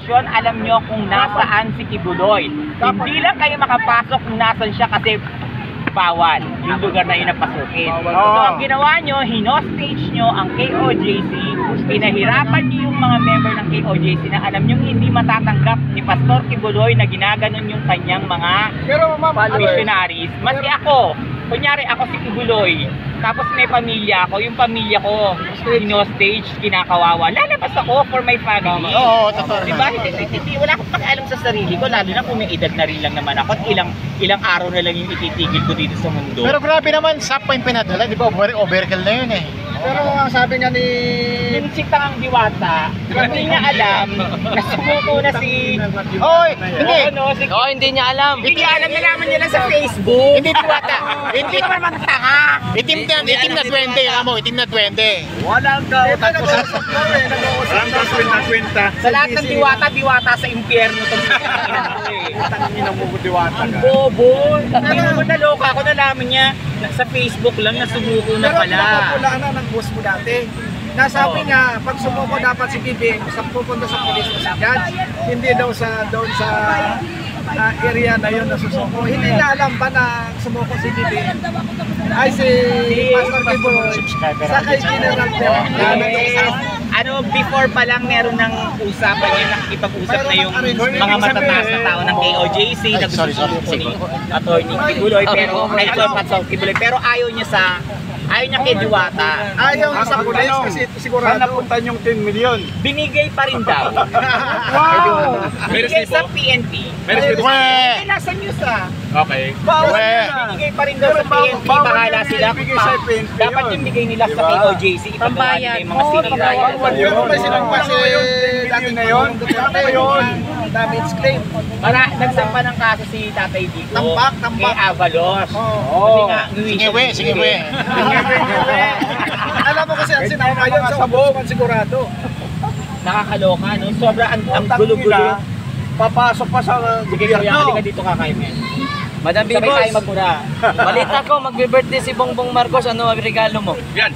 sitwasyon, alam nyo kung nasaan si Kibuloy. Hindi lang kayo makapasok kung nasan siya kasi bawal yung lugar na yun napasukin. So ang ginawa nyo, hinostage nyo ang KOJC, pinahirapan nyo yung mga member ng KOJC na alam nyo hindi matatanggap ni Pastor Kibuloy na ginaganon yung kanyang mga missionaries. Maski ako, kunyari ako si Kibuloy, tapos may pamilya ako, yung pamilya ko hinostage, kinakawawa, lalabas ako for my family. Oo, totoo. Diba? Hindi, wala akong pakialam sa sarili ko, lalo na kung may edad na rin lang naman ako at ilang araw na lang yung ititigil ko dito sa mundo. Pero grabe naman, sap pa yung pinadala, di ba? Overkill na yun eh. Pero ang sabi nga ni... Yung sitang Diwata, hindi niya alam na sumuko na si... Oy, hindi. Hindi niya alam. Hindi niya alam, nalaman niya lang sa Facebook. Hindi Diwata. Hindi naman tanga. Itim na 20, alam mo, itim na 20. Walang ka. Nag-uusap kami. Nag-uusap. Sa lahat ng Diwata sa impyerno itong Tangin ang mga Diwata ka. bobo. Hindi naman naloka ako, nalaman niya sa Facebook lang na sumuko na pala. Pero napapula na ng boss mo dati. Nasabi niya, pag sumuko dapat si Bibing, pupunta sa police o sa judge. Hindi daw doon sa area na yun na susuko. Hindi niya alam ba na sumuko si Bibing? Ay si Pastor Kibuloy sa kay General Before pa lang meron ng usapan niya, nakikipag-usap na yung mga matataas na tao ng KOJC, nagsusuko ni Atty. Kibuloy, pero ayaw niya kay Diwata. Ayaw niya sa police kasi sigurado. Napuntan yung 10 million. Binigay pa rin daw. Wow! Binigay sa PNP. Binigay nasa news Okay. Binigay pa rin daw sa PNP. Bahala sila. Dapat yung bigay nila sa KOJC. Ipagawa nila yung mga sinirayan. Pero may silang kasi dati na yun. Damage claim. Nagsampa ng kaso si Tatay Digo. Tampak. Kay Avalos. Sige we. Alam mo kasi ang sinama yun sa buong sigurado. Nakakaloka, no? Sobra ang gulo-gulo. Papasok pa sa Sige, halika dito kakain mo. Madam Sabay Bibos, tayo magmura. balita ko, magbe-birthday si Bongbong Marcos. Ano ang regalo mo? Yan.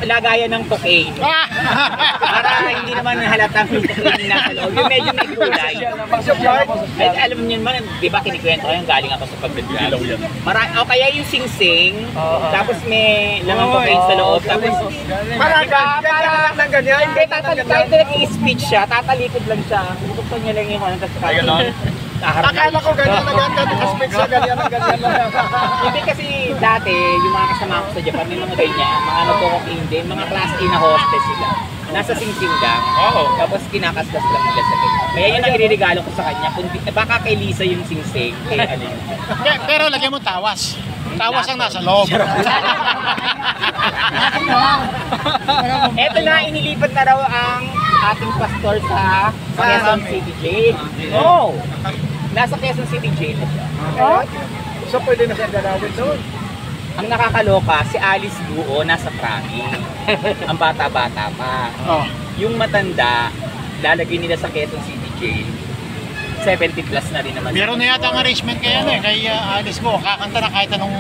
Lagayan ng cocaine. Para hindi naman halatang yung cocaine na sa loob. Yung medyo may kulay. Alam niyo naman, di ba kinikwento ko yung galing ako sa pagbibilaw yan. O kaya yung sing-sing, tapos may lamang cocaine sa loob. Tapos, Parang ng ganyan. hindi, kahit nag-i-speech siya, tatalikod lang siya. Buksan niya lang yung ano, tapos kaya Akala ko ganyan na ganyan. Aspect siya ganyan lang. Hindi kasi dati, yung mga kasama ko sa Japan, may mga ganyan, mga nagko-cocaine din, mga class A na hostess sila. Nasa sing-sing lang, tapos kinakaskas lang nila sa ganyan. Kaya yun ang iriregalo ko sa kanya, baka kay Lisa yung sing-sing, kay ano yun. Pero lagyan mo tawas. Tawas ang nasa loob. Eto na, inilipat na raw ang ating pastor sa Quezon City Jail. Nasa Quezon City Jail na siya. So pwede na siya dalawin doon. Ang nakakaloka, si Alice Guo nasa Prami. Ang bata-bata pa. Yung matanda, lalagay nila sa Quezon City Jail. 70 plus na rin naman. Meron na yata ang arrangement kay Alice Go. Kakanta na kahit anong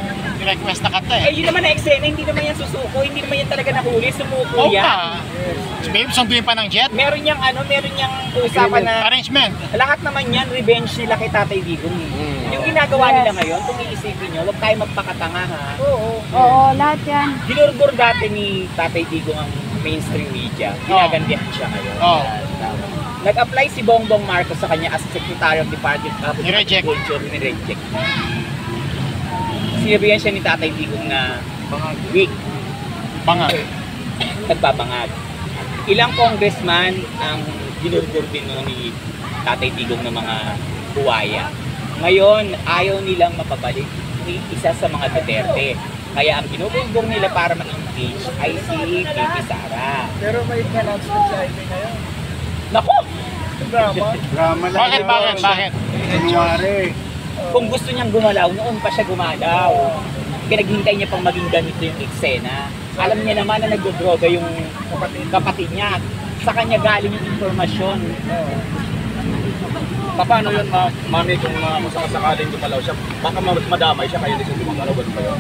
request na kanta Eh, yun naman na eksena, hindi naman yan susuko, hindi naman yan talaga nahuli, sumuko yan. Babe, sunduin pa ng jet? Meron niyang usapan na Arrangement. lahat naman yan, revenge nila kay Tatay Digong. Yung ginagawa nila ngayon, kung iisipin nyo, huwag tayo magpakatanga ha. Oo, lahat yan. Ginurgur dati ni Tatay Digong ang mainstream media, ginagandihan siya ngayon. Nag-apply si Bongbong Marcos sa kanya as Secretary of Department of Agriculture, ni-reject. Sinabihan siya ni Tatay Digong na weak. Nagbabangag. Ilang congressman ang ginurgur din ni Tatay Digong ng mga buwaya. Ngayon, ayaw nilang mapabalik ni isa sa mga Duterte. Kaya ang ginugurbong nila para ma-impeach ay si P.P. Sara. Pero may announcement sa ID ngayon. Naku! Drama lang. Bakit? January. Kung gusto niyang gumalaw, noon pa siya gumalaw. Pinaghintay niya pang maging ganito yung eksena. Alam niya naman na nagdodroga yung kapatid niya. Sa kanya galing yung informasyon. Paano yun, mami, kung masakasakaling gumalaw siya, baka madamay siya, kaya hindi siya gumalaw, ganun ba yun?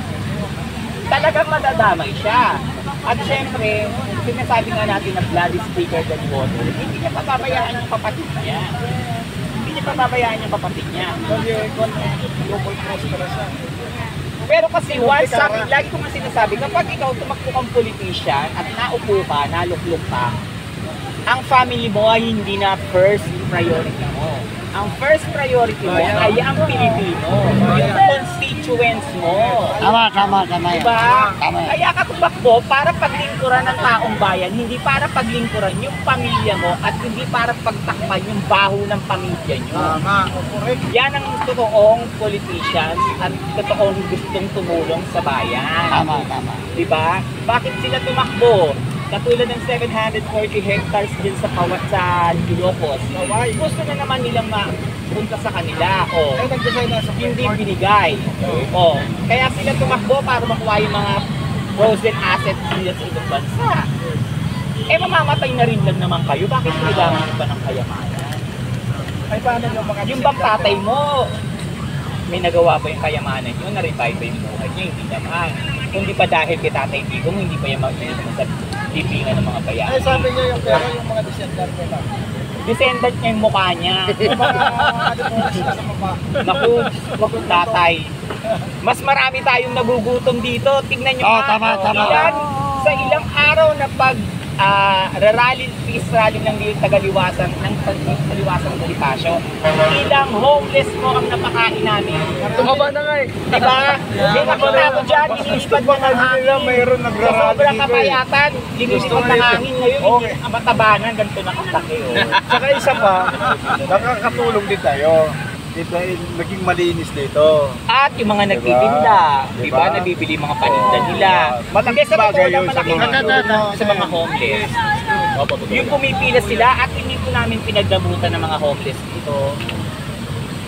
Talagang madadamay siya. At syempre, sinasabi nga natin na blood is thicker than water, hindi niya pababayaan yung kapatid niya. Hindi niya pababayaan yung kapatid niya. Pero kasi once, lagi ko nga sinasabi, kapag ikaw tumakbo kang politician at naupo ka, naluklok ka, ang family mo ay hindi na first priority mo. Ang first priority mo ay ang Pilipino, yung constituents mo. Tama yan. Diba? Tama yan. Kaya ka tumakbo para paglingkuran ng taong bayan, hindi para paglingkuran yung pamilya mo at hindi para pagtakpan yung baho ng pamilya nyo. Yan ang totoong politicians at totoong gustong tumulong sa bayan. Tama. Diba? Bakit sila tumakbo? Katulad ng 740 hectares din sa Ilocos. Gusto na naman nilang mapunta sa kanila. O, hindi binigay. O, kaya sila tumakbo para makuha yung mga frozen assets nila sa ibang bansa. Eh, mamamatay na rin lang naman kayo. Bakit kailangan ba ng kayamanan? Ay, paano yung mga Yung bang tatay mo, may nagawa ba yung kayamanan nyo? Na-revive ba yung buhay nyo? Hindi naman. Kundi pa dahil kay Tatay Digong, hindi pa yung sa tipingan ng mga bayan. Ay, sabi niya yung pero yung mga descendant nila. Descendant niya yung mukha niya. Naku, tatay. Mas marami tayong nagugutom dito. Tignan niyo Tama. Ilan, sa ilang araw na peace rally ng tagaliwasan ng Bonifacio, ilang homeless mo ang napakain namin. Tumaba na nga eh. Diba? May nakita ko dyan, linilipad na ng hangin. Mayroon Sa sobrang kapayatan, linilipad ng hangin. Ngayon, Okay. ang matabanan, ganito na kalaki. Saka isa pa, nakakatulong din tayo. Dito naging malinis dito. At yung mga nagtitinda, di ba? Diba? Nabibili mga paninda nila. Malaking Sa bagay totoo lang, yun sa malaking mga- tulong sa mga homeless. Yung pumipila sila at hindi po namin pinagdamutan ng mga homeless dito.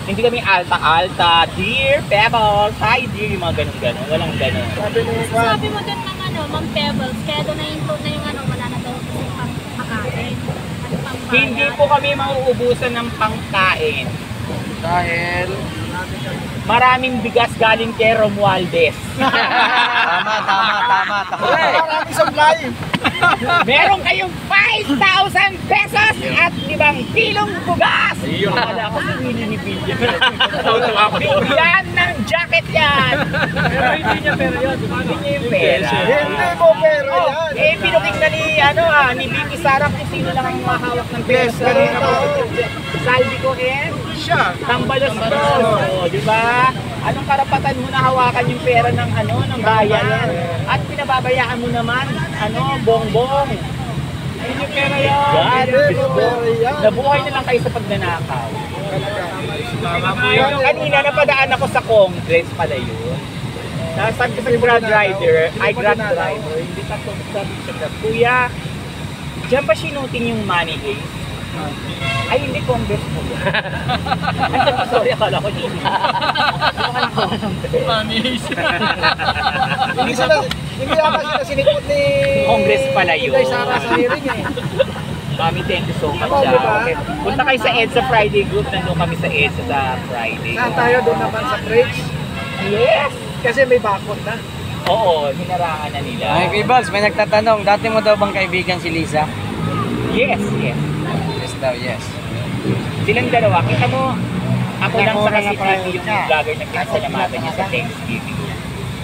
Hindi kami alta-alta, dear Pebbles, hi dear, yung mga ganun-ganun. Walang ganun. Sabi mo dun ng Ma'am Pebbles, kaya doon na yung wala na daw kasi pang-pakain. Hindi po kami mauubusan ng pangkain. Dahil... Maraming bigas galing kay Romualdez. Tama. Maraming supply. Meron kayong 5,000 pesos at 5 kilong bugas. Ayun. Wala ko sa ni Bilya. Bigyan ng jacket yan. Pero hindi niya pera yun. Hindi niya yung pera. Hindi mo pera yan. Eh, pinuking na ni Vicky Sara kung sino lang ang mahawak ng pera. Yes, ganun ako. Saldi ko Siya. Tambalos to. O, di ba? Anong karapatan mo na hawakan yung pera ng ng bayan? At pinababayaan mo naman, bongbong. Ayun yung pera yan. Hindi mo pera yan. Nabuhay na lang kayo sa pagnanakaw. Kanina napadaan ako sa Congress pala yun. Sabi ko sa Grab driver, hindi pa sabi ko sa Grab, Kuya, diyan ba sinuting yung money case? Ay, hindi Congress po. Ay, sorry, akala ko hindi. Hindi ata sila sinikot ni Congress pala yun. Inday Sara sa hearing eh. Mami, thank you so much. Oo, diba? Okay. Punta kayo sa EDSA Friday group. Nandun kami sa EDSA sa Friday. Saan tayo doon naman sa bridge? Yes! Kasi may bakod na. Oo, hinarangan na nila. Ay, Kuya Balls, may nagtatanong, dati mo daw bang kaibigan si Lisa? Yes. Yes daw, yes. Silang dalawa. Kita mo, ako lang sa Nakuha na pala CCTV yung siya. vlogger na pinasalamatan niya sa Thanksgiving.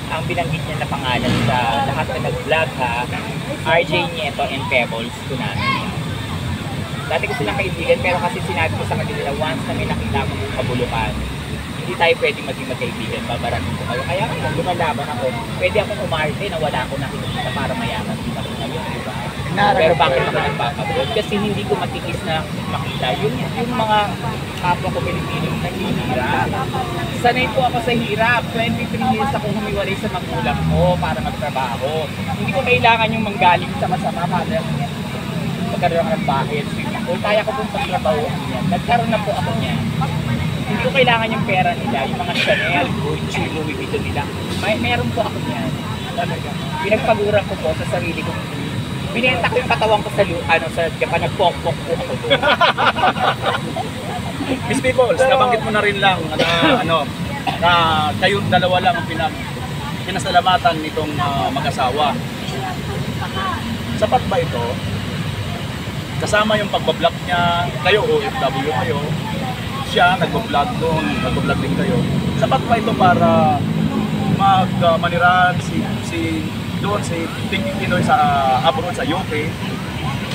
Ang binanggit niya na pangalan sa lahat na nag-vlog ha, RJ Nieto and Pebbles ko namin. Dati ko silang kaibigan pero kasi sinabi ko sa kanila once na may nakita akong kabulukan, hindi tayo pwede maging magkaibigan, babaratin ko kayo. Kaya kung lumalaban ako, pwede akong umarte na wala akong nakikita para mayaman din ako ngayon, di ba? Pero bakit ako nagpapagod? Kasi hindi ko matikis na makita yung mga kapwa ko Pilipino na hirap. Sanay po ako sa hirap. 23 years ako humiwalay sa magulang ko para magtrabaho. Hindi ko kailangan yung manggaling sa masama para magkaroon ng bahay at swimming pool. Kaya ko pong pagtrabahoan yan. Nagkaroon na po ako niyan. Hindi ko kailangan yung pera nila, yung mga Chanel, Gucci, Louis Vuitton nila. Meron po ako niyan. Pinagpaguran ko po sa sarili ko. Binenta ko yung katawan ko sa Japan, nagpok-pok po ako doon. Miss Peoples, nabanggit mo na rin lang na kayong dalawa lang ang pinasalamatan nitong mag-asawa. Sapat ba ito? Kasama yung pagbablog niya, kayo OFW kayo, siya nagbablog doon, nagbablog din kayo. Sapat ba ito para magmanirahan si doon si Thinking Pinoy sa abroad sa UK?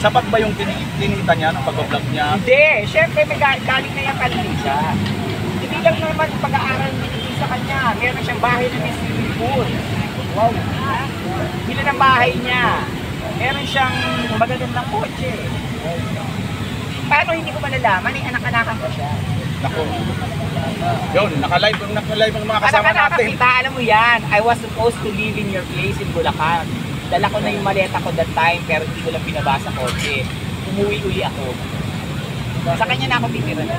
Sapat ba yung kinita niya ng pagbablog niya? Hindi, syempre may galing na yung kanilisa. Hindi lang naman pag-aaral ni sa kanya. Meron siyang bahay na may swimming pool. Wow. Ilan ang bahay niya. Meron siyang magagandang kotse. Paano hindi ko malalaman? Anak-anakan ko siya. Nako. Yun, naka-live ang mga kasama natin. Kita, alam mo yan, I was supposed to live in your place in Bulacan. Dala ko na yung maleta ko that time, pero hindi ko lang pinabasa kotse. Umuwi-uli ako. Sa kanya na ako titira na.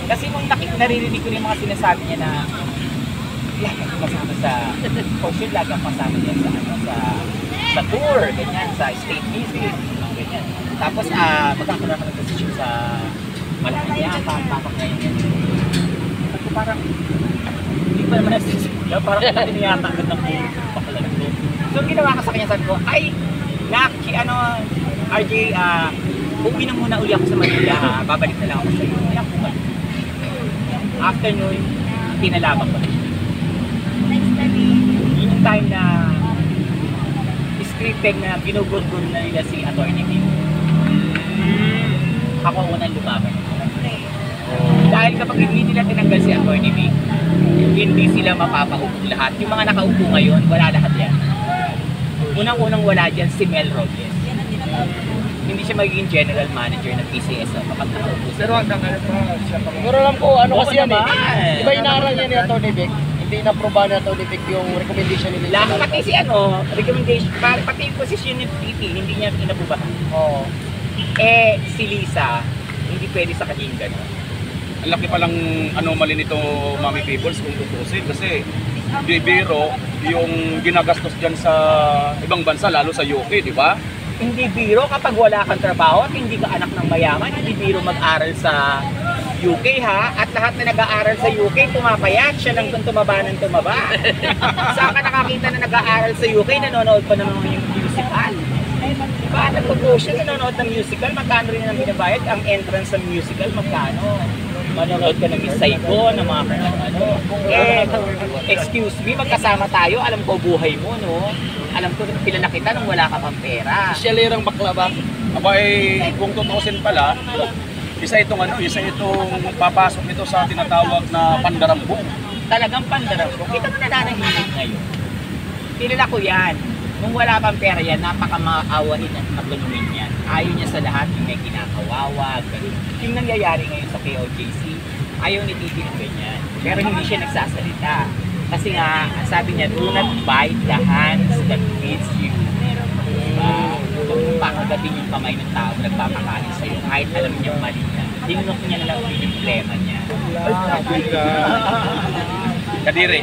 Kasi nung naririnig ko yung mga sinasabi niya na lagi akong kasama sa kotse, lagi akong kasama niya sa tour, ganyan, sa state visit, ganyan. Tapos, magkakaroon naman ng position sa Malacanang, papak na yun. Kasi parang, hindi pa naman nasisipula, parang tiniyata agad ng pakalan ko. So, ginawa ko sa kanya, sabi ko, ay, RJ, uwi na muna uli ako sa Manila, babalik na lang ako sa iyo. Kaya ako ba? After nun, tinalaban ko. Yun yung time na scripted na binugod-god na nila si Atty. Vic. Ako unang lumaban. Dahil kapag hindi nila tinanggal si Atty. Vic, hindi sila mapapaupo lahat. Yung mga nakaupo ngayon, wala lahat yan. Unang-unang wala dyan si Mel Rogers. Hindi siya magiging general manager ng PCS kapag nakaupo. Pero hanggang ngayon pa siya pa. Pero alam ko, ano Oo kasi yan naman. eh. Iba inaaral niya ni Atty. Vic. Hindi na-proba ni Atty. Vic yung recommendation ni Lahat pati si recommendation, pati yung position ni PP, hindi niya inabubahan. Oo. Si Lisa, hindi pwede sa kanya yung gano'n. Ang laki palang anomaly nito, Mami Peoples, kung tutusin. Kasi bibiro yung ginagastos dyan sa ibang bansa, lalo sa UK, di ba? Hindi biro kapag wala kang trabaho at hindi ka anak ng mayaman, hindi biro mag-aral sa UK ha, at lahat na nag-aaral sa UK pumapayat, siya lang kung tumaba ng tumaba. Saan ka nakakita na nag-aaral sa UK, nanonood pa naman yung musical? Diba, nag-promotion, nanonood ng musical, magkano rin ang binabayad? Ang entrance ng musical, magkano? Manonood ka ng Miss Saigon, ng mga excuse me, magkasama tayo, alam ko buhay mo, no? Alam ko kilala kita nung wala ka pang pera. Siyalirang bakla ba? Aba kung tutusin pala, isa itong papasok nito sa tinatawag na pandarambong. Talagang pandarambong. Kita mo nananahimik ngayon. Kilala ko yan. Nung wala pang pera yan, napaka-maawain at magaluin yan. Ayaw niya sa lahat yung may kinakawawag. Yung nangyayari ngayon sa KOJC, ayaw ni Titi ng ganyan. Pero hindi siya nagsasalita. Kasi nga, sabi niya, do not bite the hands that feeds you. Huwag mong pakagatin yung kamay ng tao na nagpapakain sa'yo. Kahit alam niya mali niya. Tinunok niya na lang yung problema niya. Kadiri.